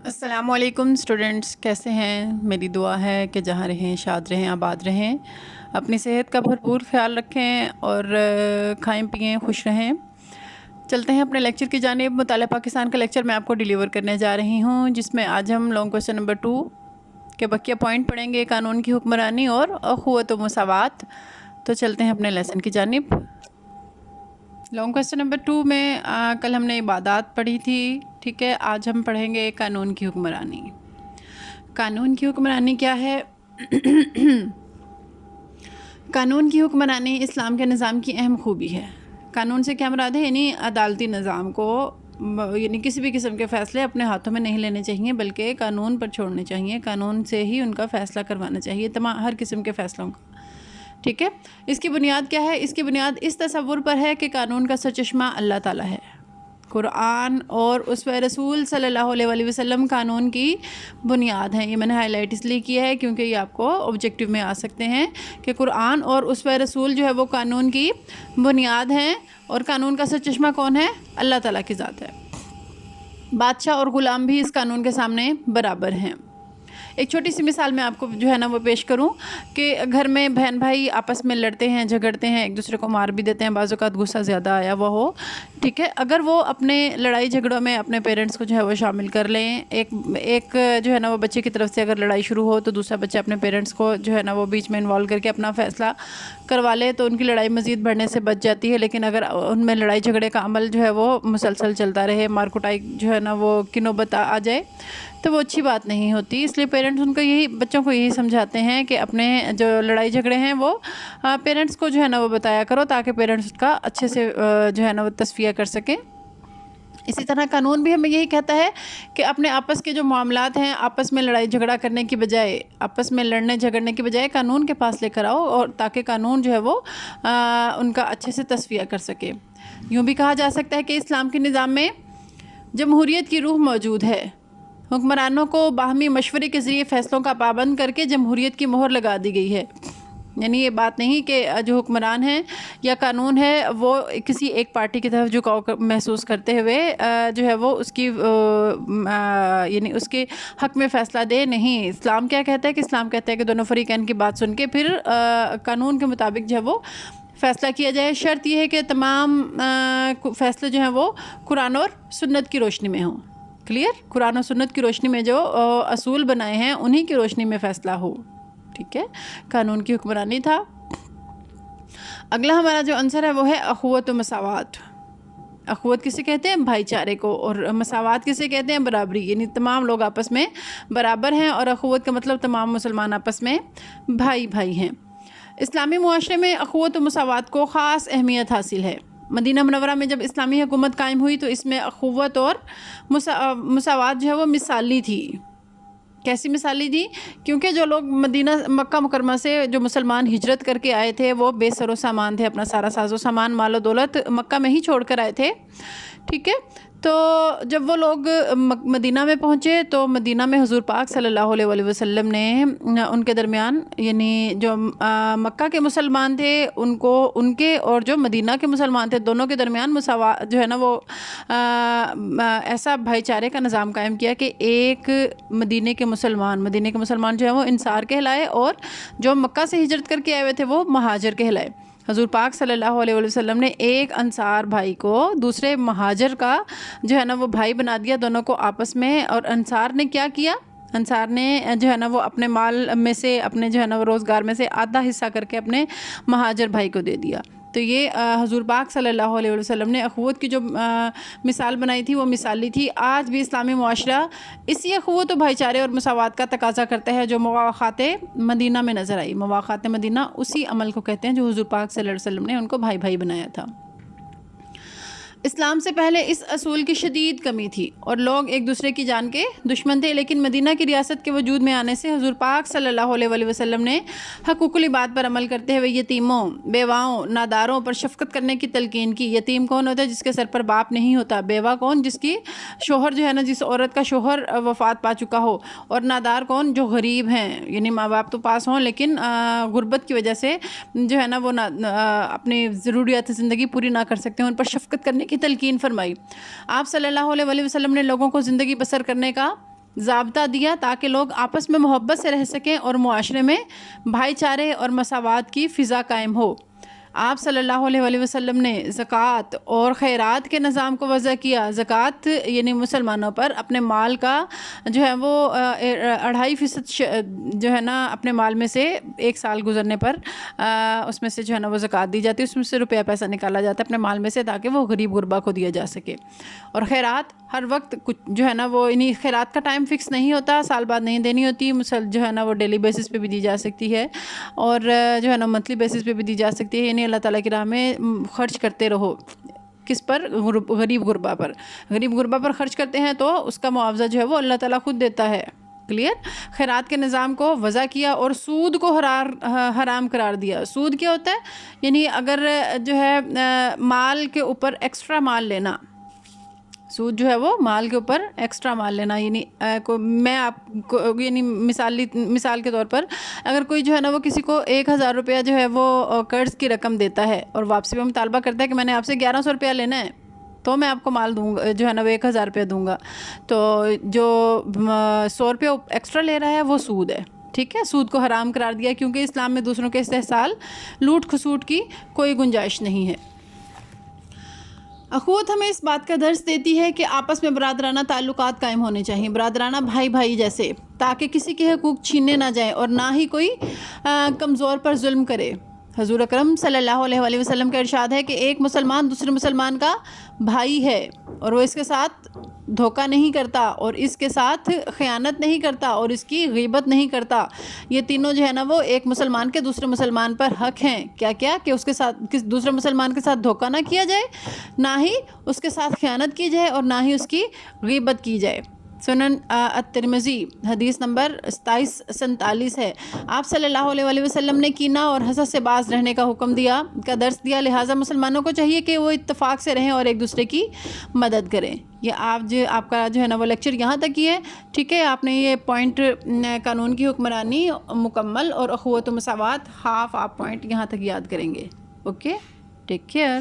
السلام علیکم اسٹوڈنٹس، کیسے ہیں؟ میری دعا ہے کہ جہاں رہیں شاد رہیں، آباد رہیں، اپنی صحت کا بھرپور خیال رکھیں اور کھائیں پئیں، خوش رہیں۔ چلتے ہیں اپنے لیکچر کی جانب۔ مطالعہ پاکستان کا لیکچر میں آپ کو ڈیلیور کرنے جا رہی ہوں، جس میں آج ہم لانگ کوسچن نمبر 2 کے بقیہ پوائنٹ پڑھیں گے، قانون کی حکمرانی اور اخوت و مساوات۔ تو چلتے ہیں اپنے لیسن کی جانب۔ لانگ کوسچن نمبر 2 میں کل ہم نے عبادات پڑھی تھی، ٹھیک ہے۔ آج ہم پڑھیں گے قانون کی حکمرانی۔ قانون کی حکمرانی کیا ہے؟ قانون کی حکمرانی اسلام کے نظام کی اہم خوبی ہے۔ قانون سے کیا مراد ہے؟ یعنی عدالتی نظام کو، یعنی کسی بھی قسم کے فیصلے اپنے ہاتھوں میں نہیں لینے چاہیے، بلکہ قانون پر چھوڑنے چاہیے۔ قانون سے ہی ان کا فیصلہ کروانا چاہیے، ہر قسم کے فیصلوں کا، ٹھیک ہے۔ اس کی بنیاد کیا ہے؟ اس کی بنیاد اس تصور پر ہے کہ قانون کا سرچشمہ اللہ تعالیٰ ہے۔ قرآن اور اسوہ رسول صلی اللہ علیہ وسلم قانون کی بنیاد ہیں۔ یہ میں نے ہائی لائٹ اس لیے کیا ہے کیونکہ یہ آپ کو آبجیکٹیو میں آ سکتے ہیں کہ قرآن اور اسوہ رسول جو ہے وہ قانون کی بنیاد ہیں، اور قانون کا سرچشمہ کون ہے؟ اللہ تعالیٰ کی ذات ہے۔ بادشاہ اور غلام بھی اس قانون کے سامنے برابر ہیں۔ ایک چھوٹی سی مثال میں آپ کو جو ہے نا وہ پیش کروں کہ گھر میں بہن بھائی آپس میں لڑتے ہیں، جھگڑتے ہیں، ایک دوسرے کو مار بھی دیتے ہیں، بعض اوقات غصہ زیادہ آیا ہوا ہو، ٹھیک ہے۔ اگر وہ اپنے لڑائی جھگڑوں میں اپنے پیرنٹس کو جو ہے وہ شامل کر لیں، ایک جو ہے نا وہ بچے کی طرف سے اگر لڑائی شروع ہو تو دوسرا بچہ اپنے پیرنٹس کو جو ہے نا وہ بیچ میں انوالو کر کے اپنا فیصلہ کروا لے تو ان کی لڑائی مزید بڑھنے سے بچ جاتی ہے۔ لیکن اگر ان میں لڑائی جھگڑے کا عمل جو ہے وہ مسلسل چلتا رہے، مار کٹائی جو ہے نا وہ کی نوبت آ جائے تو وہ اچھی بات نہیں ہوتی۔ اس لیے پیرنٹس بچوں کو یہی سمجھاتے ہیں کہ اپنے جو لڑائی جھگڑے ہیں وہ پیرنٹس کو جو ہے نا وہ بتایا کرو، تاکہ پیرنٹس کا اچھے سے جو ہے نا وہ تصفیہ کر سکیں۔ اسی طرح قانون بھی ہمیں یہی کہتا ہے کہ اپنے آپس کے جو معاملات ہیں، آپس میں لڑائی جھگڑا کرنے کی بجائے، آپس میں لڑنے جھگڑنے کی بجائے قانون کے پاس لے کر آؤ، اور تاکہ قانون جو ہے وہ ان کا اچھے سے تصفیہ کر سکے۔ یوں بھی کہا جا سکتا ہے کہ اسلام کے نظام میں جمہوریت کی روح موجود ہے۔ حکمرانوں کو باہمی مشورے کے ذریعے فیصلوں کا پابند کر کے جمہوریت کی مہر لگا دی گئی ہے۔ یعنی یہ بات نہیں کہ جو حکمران ہیں یا قانون ہے وہ کسی ایک پارٹی کی طرف جھکاؤ محسوس کرتے ہوئے جو ہے وہ اس کی یعنی اس کے حق میں فیصلہ دے۔ نہیں، اسلام کیا کہتا ہے؟ کہ اسلام کہتا ہے کہ دونوں فریقین کی بات سن کے پھر قانون کے مطابق جو ہے وہ فیصلہ کیا جائے۔ شرط یہ ہے کہ تمام فیصلے جو ہیں وہ قرآن اور سنت کی روشنی میں ہوں۔ کلیئر؟ قرآن و سنت کی روشنی میں جو اصول بنائے ہیں انہی کی روشنی میں فیصلہ ہو، ٹھیک ہے۔ قانون کی حکمرانی تھا۔ اگلا ہمارا جو عنصر ہے وہ ہے اخوت و مساوات۔ اخوت کسے کہتے ہیں؟ بھائی چارے کو، اور مساوات کسے کہتے ہیں؟ برابری، یعنی تمام لوگ آپس میں برابر ہیں، اور اخوت کا مطلب تمام مسلمان آپس میں بھائی بھائی ہیں۔ اسلامی معاشرے میں اخوت و مساوات کو خاص اہمیت حاصل ہے۔ مدینہ منورہ میں جب اسلامی حکومت قائم ہوئی تو اس میں اخوت اور مساوات جو ہے وہ مثالی تھی۔ کیسی مثالی تھی؟ کیونکہ جو لوگ مکہ مکرمہ سے جو مسلمان ہجرت کر کے آئے تھے وہ بے سر و سامان تھے، اپنا سارا ساز و سامان، مال و دولت مکہ میں ہی چھوڑ کر آئے تھے، ٹھیک ہے۔ تو جب وہ لوگ مدینہ میں پہنچے تو مدینہ میں حضور پاک صلی اللہ علیہ وسلم نے ان کے درمیان، یعنی جو مکہ کے مسلمان تھے ان کے اور جو مدینہ کے مسلمان تھے دونوں کے درمیان مساوات جو ہے نا وہ ایسا بھائی چارے کا نظام قائم کیا کہ ایک مدینہ کے مسلمان جو ہیں وہ انصار کہلائے، اور جو مکہ سے ہجرت کر کے آئے ہوئے تھے وہ مہاجر کہلائے۔ حضور پاک صلی اللہ علیہ وسلم نے ایک انصار بھائی کو دوسرے مہاجر کا جو ہے نا وہ بھائی بنا دیا، دونوں کو آپس میں۔ اور انصار نے کیا کیا؟ انصار نے جو ہے نا وہ اپنے مال میں سے، اپنے جو ہے نا وہ روزگار میں سے آدھا حصہ کر کے اپنے مہاجر بھائی کو دے دیا۔ تو یہ حضور پاک صلی اللہ علیہ وسلم نے اخوت کی جو مثال بنائی تھی وہ مثالی تھی۔ آج بھی اسلامی معاشرہ اسی اخوت و بھائی چارے اور مساوات کا تقاضا کرتا ہے جو مواخات مدینہ میں نظر آئی۔ مواخات مدینہ اسی عمل کو کہتے ہیں جو حضور پاک صلی اللہ علیہ وسلم نے ان کو بھائی بھائی بنایا تھا۔ اسلام سے پہلے اس اصول کی شدید کمی تھی اور لوگ ایک دوسرے کی جان کے دشمن تھے، لیکن مدینہ کی ریاست کے وجود میں آنے سے حضور پاک صلی اللہ علیہ وسلم نے حقوق العباد پر عمل کرتے ہوئے یتیموں، بیواؤں، ناداروں پر شفقت کرنے کی تلقین کی۔ یتیم کون ہوتا ہے؟ جس کے سر پر باپ نہیں ہوتا۔ بیوہ کون؟ جس کی شوہر جو ہے نا، جس عورت کا شوہر وفات پا چکا ہو۔ اور نادار کون؟ جو غریب ہیں، یعنی ماں باپ تو پاس ہوں لیکن غربت کی وجہ سے جو ہے نا وہ اپنی ضروریات زندگی پوری نہ کر سکتے ہیں، ان پر شفقت کرنے کی تلقین فرمائی۔ آپ صلی اللہ علیہ وسلم نے لوگوں کو زندگی بسر کرنے کا ضابطہ دیا تاکہ لوگ آپس میں محبت سے رہ سکیں اور معاشرے میں بھائی چارے اور مساوات کی فضا قائم ہو۔ آپ صلی اللہ علیہ وآلہ وسلم نے زکوٰۃ اور خیرات کے نظام کو وضع کیا۔ زکوٰۃ یعنی مسلمانوں پر اپنے مال کا جو ہے وہ 2.5% جو ہے نا اپنے مال میں سے 1 سال گزرنے پر اس میں سے جو ہے نا وہ زکوٰۃ دی جاتی ہے، اس میں سے روپیہ پیسہ نکالا جاتا ہے اپنے مال میں سے تاکہ وہ غریب غربا کو دیا جا سکے۔ اور خیرات ہر وقت کچھ جو ہے نا وہ یعنی خیرات کا ٹائم فکس نہیں ہوتا، سال بعد نہیں دینی ہوتی، جو ہے نا وہ ڈیلی بیسس پہ بھی دی جا سکتی ہے اور جو ہے نا منتھلی بیسس پہ بھی دی جا سکتی ہے، یعنی اللہ تعالیٰ کی راہ میں خرچ کرتے رہو۔ کس پر؟ غریب غربا پر۔ غریب غربا پر خرچ کرتے ہیں تو اس کا معاوضہ جو ہے وہ اللہ تعالیٰ خود دیتا ہے۔ کلیئر؟ خیرات کے نظام کو وضع کیا اور سود کو حرام قرار دیا۔ سود کیا ہوتا ہے؟ یعنی اگر جو ہے مال کے اوپر ایکسٹرا مال لینا، سود جو ہے وہ مال کے اوپر ایکسٹرا مال لینا، یعنی میں آپ کو یعنی مثال کے طور پر اگر کوئی جو ہے نا وہ کسی کو 1000 روپیہ جو ہے وہ قرض کی رقم دیتا ہے اور واپسی میں مطالبہ کرتا ہے کہ میں نے آپ سے 1100 روپیہ لینا ہے تو میں آپ کو مال دوں گا جو ہے نا وہ 1000 روپیہ دوں گا، تو جو 100 روپیہ ایکسٹرا لے رہا ہے وہ سود ہے۔ ٹھیک ہے؟ سود کو حرام قرار دیا کیونکہ اسلام میں دوسروں کے استحصال، لوٹ کھسوٹ کی کوئی گنجائش نہیں ہے۔ اخوت ہمیں اس بات کا درس دیتی ہے کہ آپس میں برادرانہ تعلقات قائم ہونے چاہیے، برادرانہ بھائی جیسے، تاکہ کسی کے حقوق چھینے نہ جائیں اور نہ ہی کوئی کمزور پر ظلم کرے۔ حضور اکرم صلی اللہ علیہ وآلہ وسلم کا ارشاد ہے کہ ایک مسلمان دوسرے مسلمان کا بھائی ہے اور وہ اس کے ساتھ دھوکہ نہیں کرتا اور اس کے ساتھ خیانت نہیں کرتا اور اس کی غیبت نہیں کرتا۔ یہ تینوں جو ہے نا وہ ایک مسلمان کے دوسرے مسلمان پر حق ہیں۔ کیا کہ اس کے ساتھ دوسرے مسلمان کے ساتھ دھوکہ نہ کیا جائے، نہ ہی اس کے ساتھ خیانت کی جائے اور نہ ہی اس کی غیبت کی جائے۔ سنن الترمذی حدیث نمبر 2747 ہے۔ آپ صلی اللہ علیہ وآلہ وسلم نے کینہ اور حسد سے باز رہنے کا حکم دیا، کا درس دیا، لہٰذا مسلمانوں کو چاہیے کہ وہ اتفاق سے رہیں اور ایک دوسرے کی مدد کریں۔ یہ آپ کا جو ہے نا وہ لیکچر یہاں تک ہی ہے۔ ٹھیک ہے؟ آپ نے یہ پوائنٹ قانون کی حکمرانی مکمل اور اخوت و مساوات ہاف آپ پوائنٹ یہاں تک یاد کریں گے۔ Okay, take care.